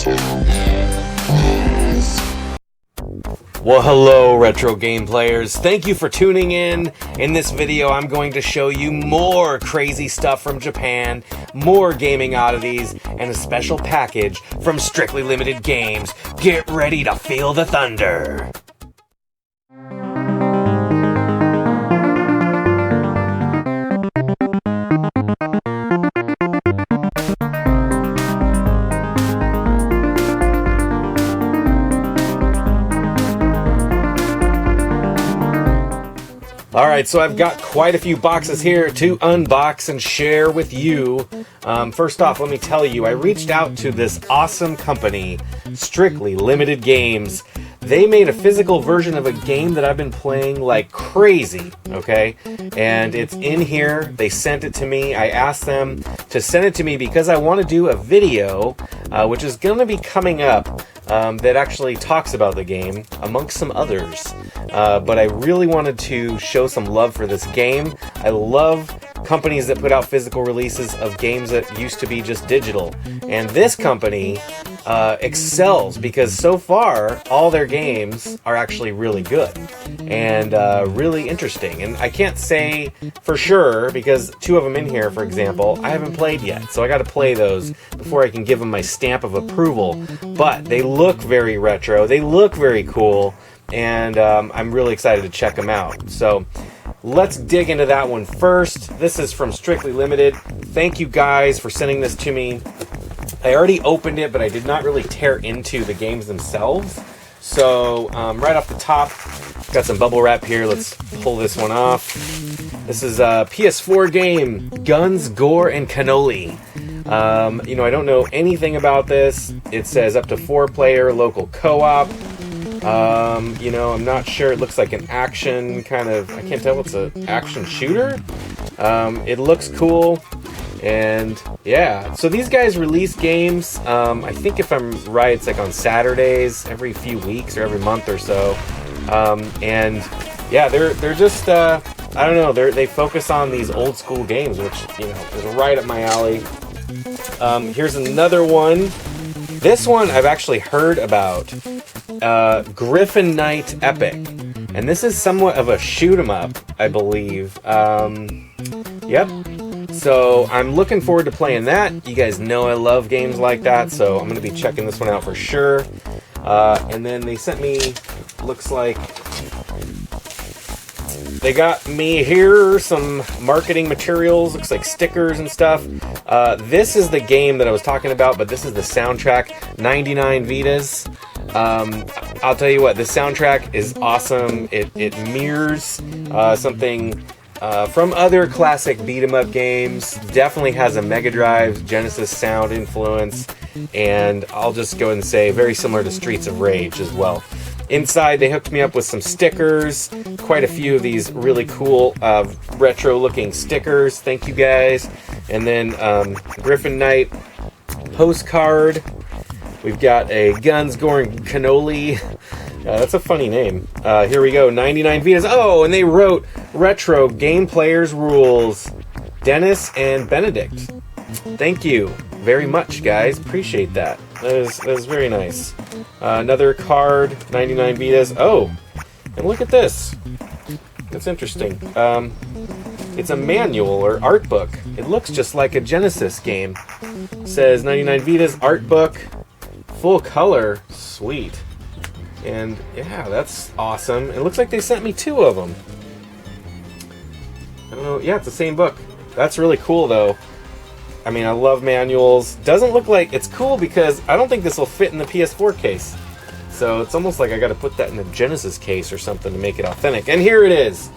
Well, hello retro game players. Thank you for tuning in. In this video, I'm going to show you more crazy stuff from Japan, more gaming oddities, and a special package from Strictly Limited Games. Get ready to feel the thunder. Alright, so I've got quite a few boxes here to unbox and share with you. First off, let me tell you, I reached out to this awesome company, Strictly Limited Games. They made a physical version of a game that I've been playing like crazy, okay? And it's in here. They sent it to me. I asked them to send it to me because I want to do a video, which is going to be coming up, that actually talks about the game, amongst some others. But I really wanted to show some love for this game. I love companies that put out physical releases of games that used to be just digital. And this company excels because so far all their games are actually really good and really interesting. And I can't say for sure because two of them in here, for example, I haven't played yet. So I got to play those before I can give them my stamp of approval. But they look very retro. They look very cool. And I'm really excited to check them out. So let's dig into that one first. This is from Strictly Limited. Thank you guys for sending this to me. I already opened it, but I did not really tear into the games themselves. So right off the top, got some bubble wrap here. Let's pull this one off. This is a PS4 game, Guns, Gore, and Cannoli. You know, I don't know anything about this. It says up to 4-player local co-op. You know, I'm not sure. It looks like an action kind of, I can't tell what's an action shooter. It looks cool. And yeah, so these guys release games, I think if I'm right, it's like on Saturdays every few weeks or every month or so. And yeah, they're just, I don't know, they focus on these old school games, which, you know, is right up my alley. Here's another one. This one I've actually heard about. Griffin Knight Epic. And this is somewhat of a shoot 'em up, I believe. Yep. So I'm looking forward to playing that. You guys know I love games like that, so I'm going to be checking this one out for sure. And then they sent me, looks like, they got me here some marketing materials, looks like stickers and stuff. This is the game that I was talking about, but this is the soundtrack, 99 Vidas. I'll tell you what, the soundtrack is awesome. It mirrors something from other classic beat-em-up games. Definitely has a Mega Drive, Genesis sound influence, and I'll just go and say very similar to Streets of Rage as well. Inside, they hooked me up with some stickers, quite a few of these really cool retro-looking stickers. Thank you guys. And then Griffin Knight postcard. We've got a Guns, Gore, and Cannoli. That's a funny name. Here we go, 99 Vidas. Oh, and they wrote Retro Game Players Rules. Dennis and Benedict. Thank you very much, guys. Appreciate that. That is very nice. Another card, 99 Vidas. Oh, and look at this. That's interesting. It's a manual or art book. It looks just like a Genesis game. It says 99 Vidas art book. Full color. Sweet. And yeah, that's awesome. It looks like they sent me 2 of them. I don't know. Yeah, it's the same book. That's really cool, though. I mean, I love manuals. Doesn't look like it's cool because I don't think this will fit in the PS4 case. So it's almost like I got to put that in the Genesis case or something to make it authentic. And here it is.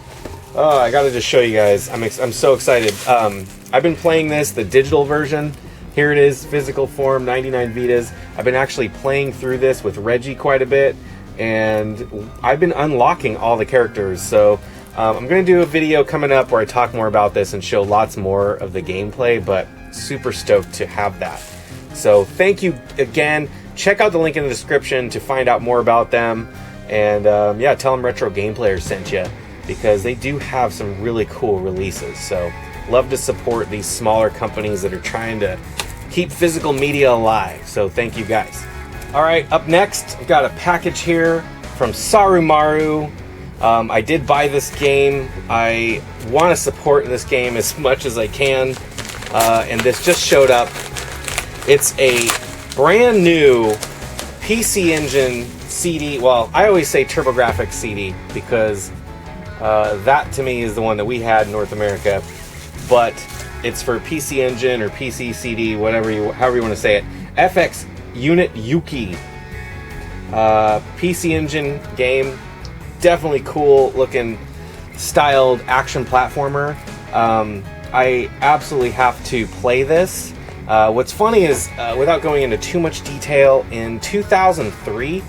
Oh, I got to just show you guys. I'm so excited. I've been playing this, the digital version. Here it is, physical form, 99 Vidas. I've been actually playing through this with Reggie quite a bit, and I've been unlocking all the characters. So I'm going to do a video coming up where I talk more about this and show lots more of the gameplay, but super stoked to have that. So thank you again. Check out the link in the description to find out more about them. And yeah, tell them Retro Game Players sent you, because they do have some really cool releases. So love to support these smaller companies that are trying to keep physical media alive. So thank you guys. Alright, up next, I've got a package here from Sarumaru. I did buy this game. I want to support this game as much as I can. And this just showed up. It's a brand new PC Engine CD. Well, I always say TurboGrafx CD because that to me is the one that we had in North America. But it's for PC Engine or PC CD, however you want to say it. FX Unit Yuki. PC Engine game. Definitely cool looking, styled action platformer. I absolutely have to play this. What's funny is, without going into too much detail, in 2003,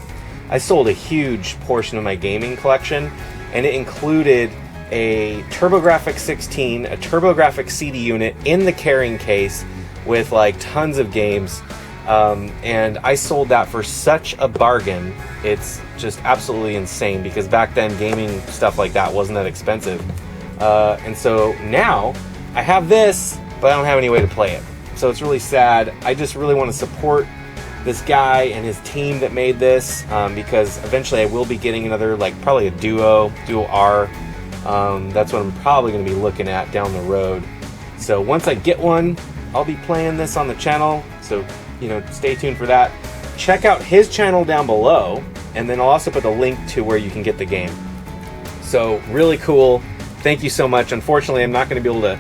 I sold a huge portion of my gaming collection, and it included a TurboGrafx 16, a TurboGrafx CD unit in the carrying case with like tons of games. And I sold that for such a bargain. It's just absolutely insane because back then gaming stuff like that wasn't that expensive. And so now I have this, but I don't have any way to play it. So it's really sad. I just really want to support this guy and his team that made this, because eventually I will be getting another, like probably a Duo R. That's what I'm probably going to be looking at down the road. So once I get one, I'll be playing this on the channel. So, you know, stay tuned for that. Check out his channel down below, and then I'll also put the link to where you can get the game. So really cool. Thank you so much. Unfortunately, I'm not going to be able to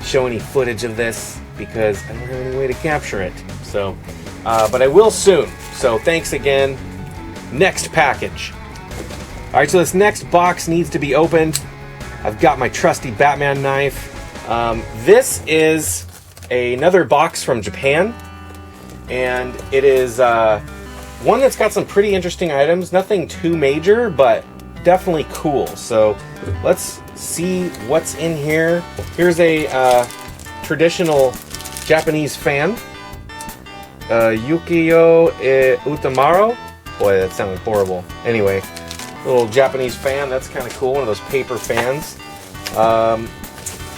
show any footage of this because I don't have any way to capture it. So, but I will soon. So thanks again. Next package. All right, so this next box needs to be opened. I've got my trusty Batman knife. This is another box from Japan, and it is one that's got some pretty interesting items. Nothing too major, but definitely cool. So let's see what's in here. Here's a traditional Japanese fan. Yuki Utamaro. Boy, that sounded horrible. Anyway, little Japanese fan. That's kind of cool. One of those paper fans.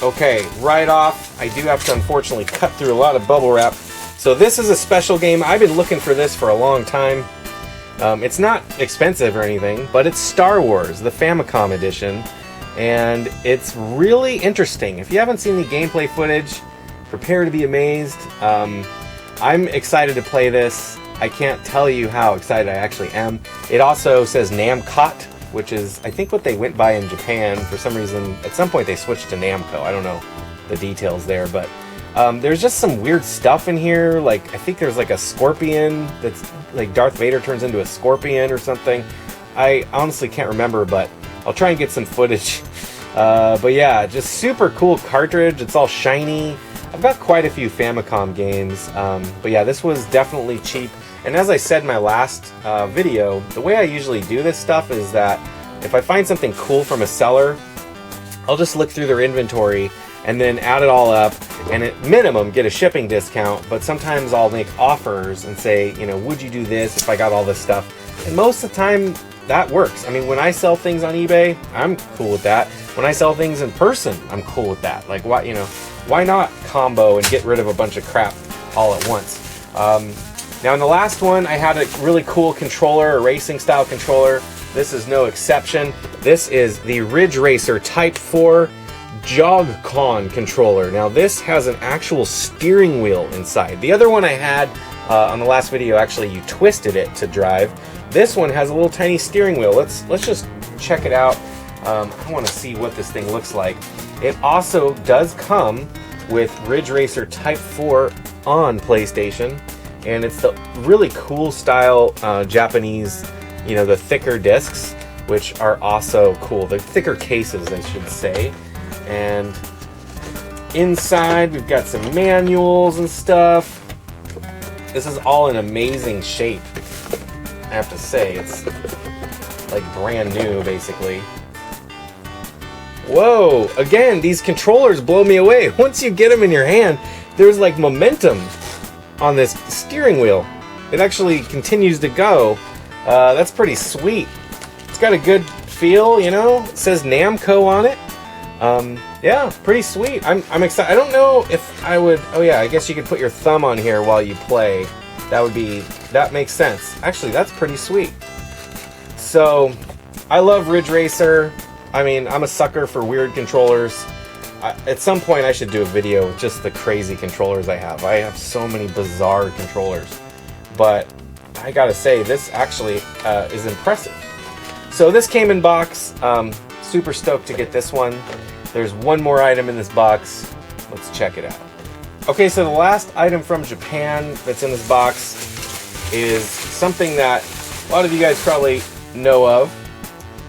Okay, right off, I do have to unfortunately cut through a lot of bubble wrap. So this is a special game. I've been looking for this for a long time. It's not expensive or anything, but it's Star Wars, the Famicom edition, and it's really interesting. If you haven't seen the gameplay footage, prepare to be amazed. I'm excited to play this. I can't tell you how excited I actually am. It also says Namcot, which is, I think, what they went by in Japan. For some reason, at some point they switched to Namco. I don't know the details there, but there's just some weird stuff in here. Like, I think there's like a scorpion that's like Darth Vader turns into a scorpion or something. I honestly can't remember, but I'll try and get some footage. But yeah, just super cool cartridge. It's all shiny. I've got quite a few Famicom games, but yeah, this was definitely cheap. And as I said in my last video, the way I usually do this stuff is that if I find something cool from a seller, I'll just look through their inventory and then add it all up, and at minimum get a shipping discount. But sometimes I'll make offers and say, you know, would you do this if I got all this stuff? And most of the time that works. I mean, when I sell things on eBay, I'm cool with that. When I sell things in person, I'm cool with that. Like, why, you know, why not combo and get rid of a bunch of crap all at once? Now in the last one, I had a really cool controller, a racing style controller. This is no exception. This is the Ridge Racer Type 4 JogCon controller. Now this has an actual steering wheel inside. The other one I had on the last video, actually you twisted it to drive. This one has a little tiny steering wheel. Let's just check it out. I want to see what this thing looks like. It also does come with Ridge Racer Type 4 on PlayStation, and it's the really cool style Japanese, you know, the thicker discs, which are also cool. The thicker cases, I should say. And inside we've got some manuals and stuff. This is all in amazing shape, I have to say. It's like brand new, basically. Whoa! Again, these controllers blow me away. Once you get them in your hand, there's like momentum on this steering wheel. It actually continues to go. That's pretty sweet. It's got a good feel, you know? It says Namco on it. Yeah, pretty sweet. I'm excited. I don't know if I would... Oh yeah, I guess you could put your thumb on here while you play. that makes sense. Actually, that's pretty sweet. So, I love Ridge Racer. I mean, I'm a sucker for weird controllers. At some point, I should do a video with just the crazy controllers I have. I have so many bizarre controllers. But I gotta say, this actually is impressive. So this came in box. Super stoked to get this one. There's one more item in this box. Let's check it out. Okay, so the last item from Japan that's in this box is something that a lot of you guys probably know of.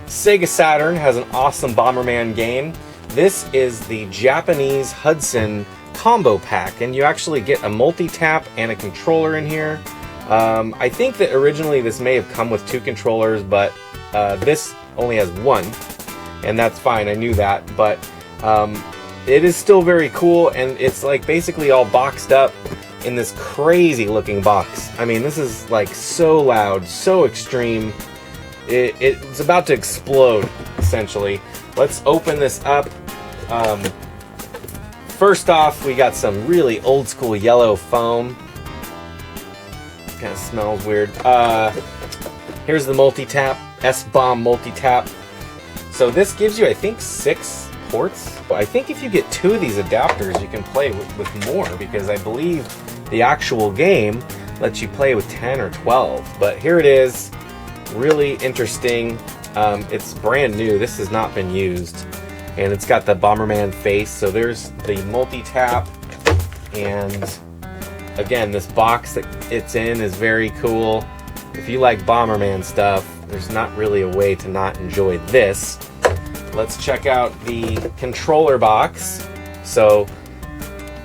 Sega Saturn has an awesome Bomberman game. This is the Japanese Hudson combo pack, and you actually get a multi-tap and a controller in here. I think that originally this may have come with 2 controllers, but this only has 1, and that's fine, I knew that, but it is still very cool, and it's like basically all boxed up in this crazy looking box. I mean, this is like so loud, so extreme. It's about to explode, essentially. Let's open this up. First off, we got some really old school yellow foam. Kind of smells weird. Here's the multi-tap, S-Bomb multi-tap. So this gives you, I think, 6 ports. I think if you get 2 of these adapters, you can play with more, because I believe the actual game lets you play with 10 or 12. But here it is. Really interesting. It's brand new. This has not been used. And it's got the Bomberman face. So there's the multi-tap. And again, this box that it's in is very cool. If you like Bomberman stuff, there's not really a way to not enjoy this. Let's check out the controller box. So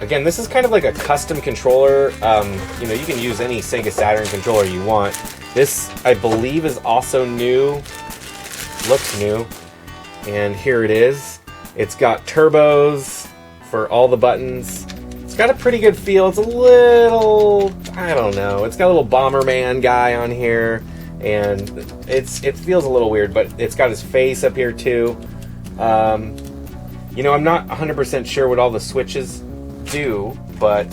again, this is kind of like a custom controller. You know, you can use any Sega Saturn controller you want. This, I believe, is also new. Looks new. And here it is. It's got turbos for all the buttons. It's got a pretty good feel. It's a little, I don't know. It's got a little Bomberman guy on here. And it feels a little weird, but it's got his face up here too. You know, I'm not 100% sure what all the switches do, but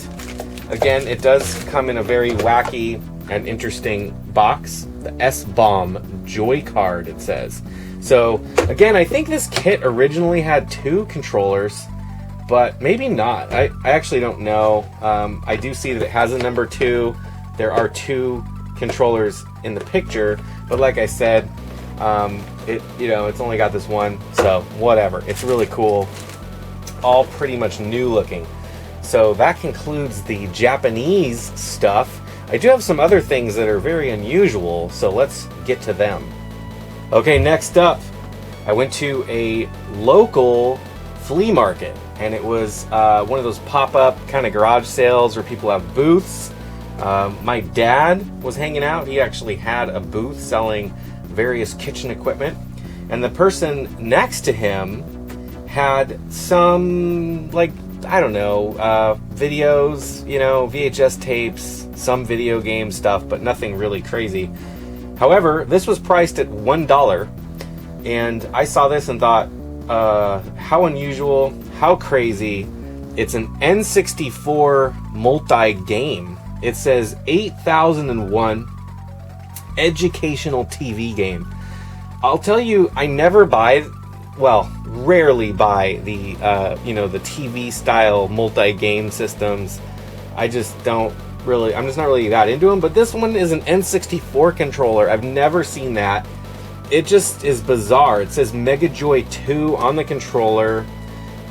again, it does come in a very wacky and interesting box. The S-Bomb Joy Card, it says. So again, I think this kit originally had 2 controllers, but maybe not. I actually don't know. I do see that it has a number 2. There are 2 controllers in the picture, but like I said, it's only got this one, so whatever. It's really cool. All pretty much new looking. So that concludes the Japanese stuff. I do have some other things that are very unusual, so let's get to them. Okay, next up, I went to a local flea market, and it was one of those pop-up kind of garage sales where people have booths. My dad was hanging out. He actually had a booth selling various kitchen equipment, and the person next to him had some, like, I don't know, videos, you know, VHS tapes, some video game stuff, but nothing really crazy. However, this was priced at $1, and I saw this and thought, how unusual, how crazy. It's an N64 multi-game. It says 8001 educational TV game. I'll tell you, I never buy, well, rarely buy the, the TV style multi-game systems. I just don't really, I'm just not really that into them, but this one is an N64 controller. I've never seen that. It just is bizarre. It says Mega Joy 2 on the controller.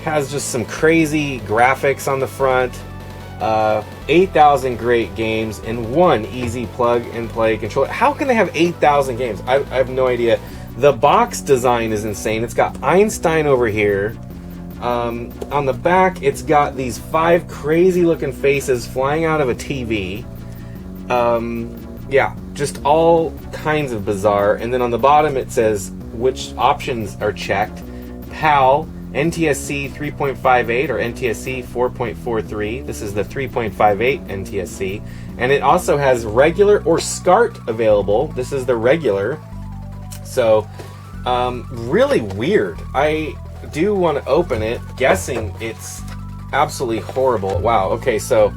Has just some crazy graphics on the front. 8,000 great games in one easy plug and play controller. How can they have 8,000 games? I have no idea. The box design is insane. It's got Einstein over here. On the back, it's got these 5 crazy looking faces flying out of a TV. Yeah, just all kinds of bizarre. And then on the bottom, it says which options are checked. PAL, NTSC 3.58 or NTSC 4.43. This is the 3.58 NTSC. And it also has regular or SCART available. This is the regular. So, really weird. I do want to open it, guessing it's absolutely horrible. Wow, okay, so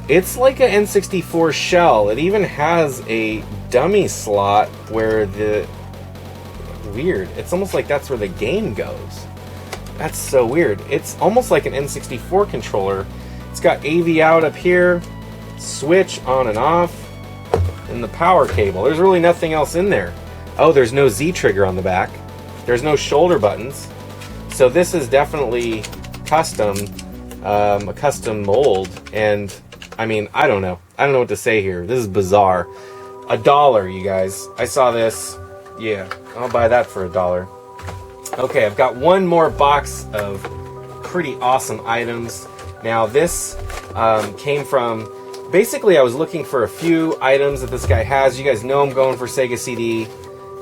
It's like a N64 shell. It even has a dummy slot where the... Weird. It's almost like that's where the game goes. That's so weird. It's almost like an N64 controller. It's got AV out up here, switch on and off, and the power cable. There's really nothing else in there. Oh, there's no Z trigger on the back. There's no shoulder buttons. So this is definitely custom, a custom mold. And I mean, I don't know. I don't know what to say here. This is bizarre. $1, you guys. I saw this. Yeah, I'll buy that for $1. Okay, I've got one more box of pretty awesome items. Now this came from, basically I was looking for a few items that this guy has. You guys know I'm going for Sega CD.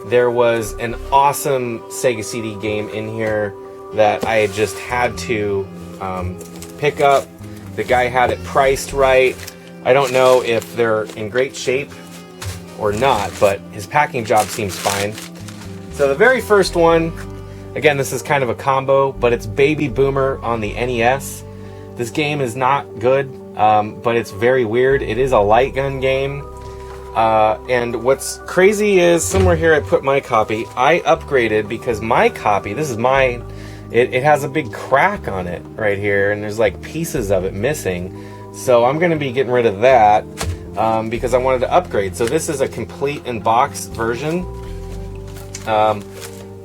There was an awesome Sega CD game in here that I just had to pick up. The guy had it priced right. I don't know if they're in great shape or not, but his packing job seems fine. So the very first one, again, this is kind of a combo, but it's Baby Boomer on the NES. This game is not good, but it's very weird. It is a light gun game. And what's crazy is, somewhere here I put my copy. I upgraded because my copy, this is mine, it has a big crack on it right here, and there's like pieces of it missing. So I'm going to be getting rid of that because I wanted to upgrade. So this is a complete in-box version.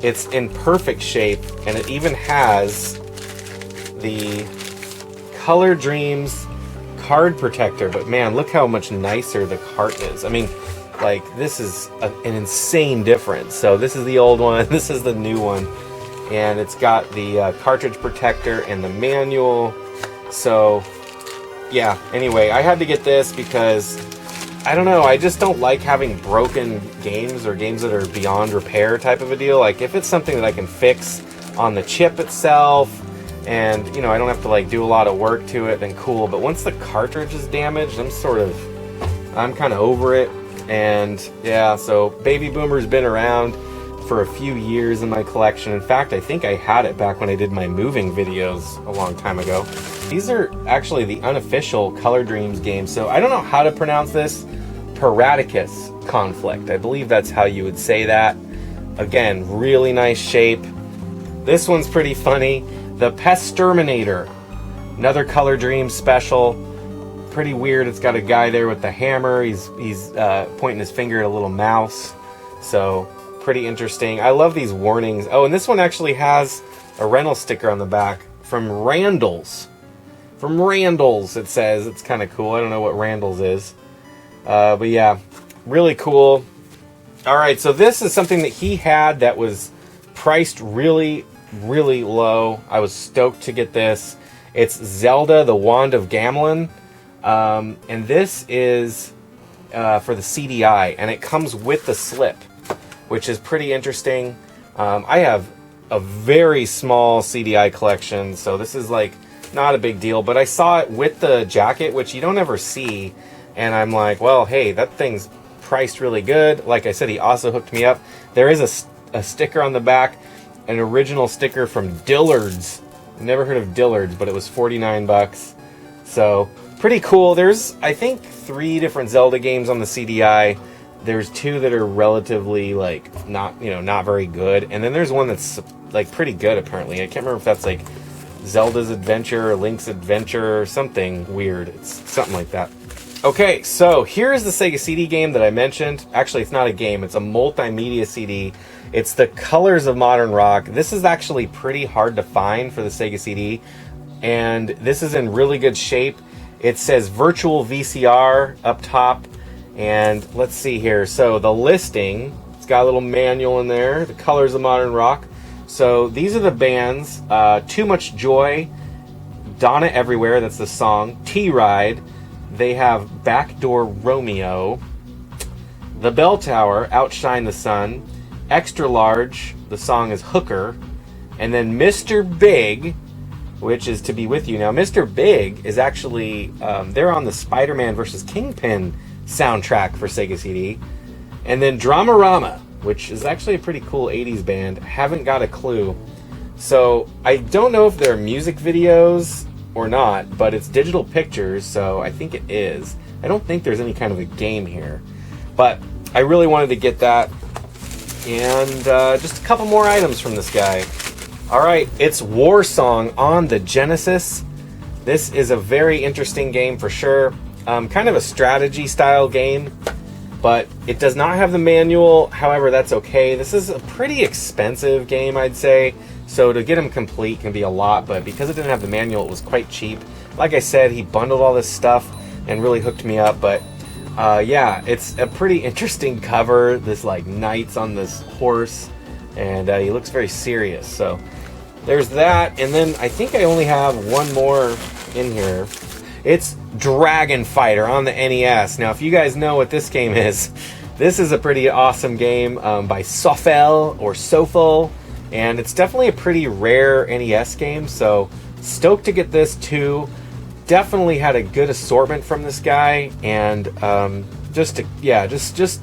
It's in perfect shape, and it even has the Color Dreams card protector. But man, look how much nicer the cart is. I mean, like, this is an insane difference. So this is the old one, this is the new one, and it's got the cartridge protector and the manual. So yeah, anyway, I had to get this because I don't know, I just don't like having broken games or games that are beyond repair type of a deal. Like, if it's something that I can fix on the chip itself and, you know, I don't have to like do a lot of work to it, then cool. But once the cartridge is damaged, I'm kind of over it. And yeah, so Baby Boomer's been around for a few years in my collection. In fact, I think I had it back when I did my moving videos a long time ago. These are actually the unofficial Color Dreams games, so I don't know how to pronounce this. Paraticus Conflict, I believe that's how you would say that. Again, really nice shape. This one's pretty funny. The Pesterminator, another Color Dreams special. Pretty weird. It's got a guy there with the hammer. He's pointing his finger at a little mouse. So pretty interesting. I love these warnings. Oh, and this one actually has a rental sticker on the back from Randall's. From Randall's, it says. It's kind of cool. I don't know what Randall's is. But yeah, really cool. Alright, so this is something that he had that was priced really, really low. I was stoked to get this. It's Zelda, the Wand of Gamelon. And this is for the CDI, and it comes with the slip, which is pretty interesting. I have a very small CDI collection, so this is like not a big deal, but I saw it with the jacket, which you don't ever see, and I'm like, well, hey, that thing's priced really good. Like I said, he also hooked me up. There is a sticker on the back, an original sticker from Dillard's. Never heard of Dillard's, but it was 49 bucks. So pretty cool. There's, I think, 3 different Zelda games on the CDI. There's 2 that are relatively like not very good, and then there's one that's like pretty good apparently. I can't remember if that's like Zelda's Adventure or Link's Adventure or something weird. It's something like that. Okay, so here's the Sega CD game that I mentioned. Actually, it's not a game, it's a multimedia CD. It's the Colors of Modern Rock. This is actually pretty hard to find for the Sega CD, and this is in really good shape. It says Virtual VCR up top, and let's see here. So the listing, it's got a little manual in there, the Colors of Modern Rock. So these are the bands: Too Much Joy, Donna Everywhere, that's the song, T-Ride. They have Backdoor Romeo, The Bell Tower, Outshine the Sun, Extra Large, the song is Hooker, and then Mr. Big, which is To Be With You. Now, Mr. Big is actually, they're on the Spider-Man vs. Kingpin soundtrack for Sega CD. And then Dramarama, which is actually a pretty cool 80s band. Haven't got a clue. So, I don't know if they're music videos or not, but it's digital pictures, so I think it is. I don't think there's any kind of a game here, but I really wanted to get that. And just a couple more items from this guy. Alright, it's War Song on the Genesis. This is a very interesting game for sure. Kind of a strategy style game, but it does not have the manual. However, that's okay. This is a pretty expensive game, I'd say. So to get them complete can be a lot, but because it didn't have the manual, it was quite cheap. Like I said, he bundled all this stuff and really hooked me up. But yeah, it's a pretty interesting cover. This like knights on this horse, and he looks very serious. So there's that, and then I think I only have one more in here. It's Dragon Fighter on the NES. Now, if you guys know what this game is, this is a pretty awesome game by Sofel or Sofel, and it's definitely a pretty rare NES game, so stoked to get this too. Definitely had a good assortment from this guy, and just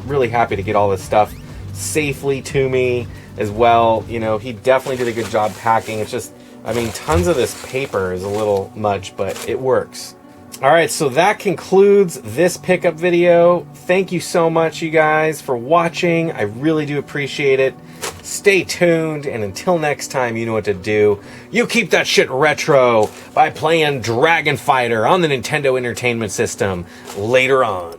really happy to get all this stuff safely to me as well. You know, he definitely did a good job packing. It's just, I mean, tons of this paper is a little much, but it works. Alright, so that concludes this pickup video. Thank you so much, you guys, for watching. I really do appreciate it. Stay tuned, and until next time, you know what to do. You keep that shit retro by playing Dragon Fighter on the Nintendo Entertainment System later on.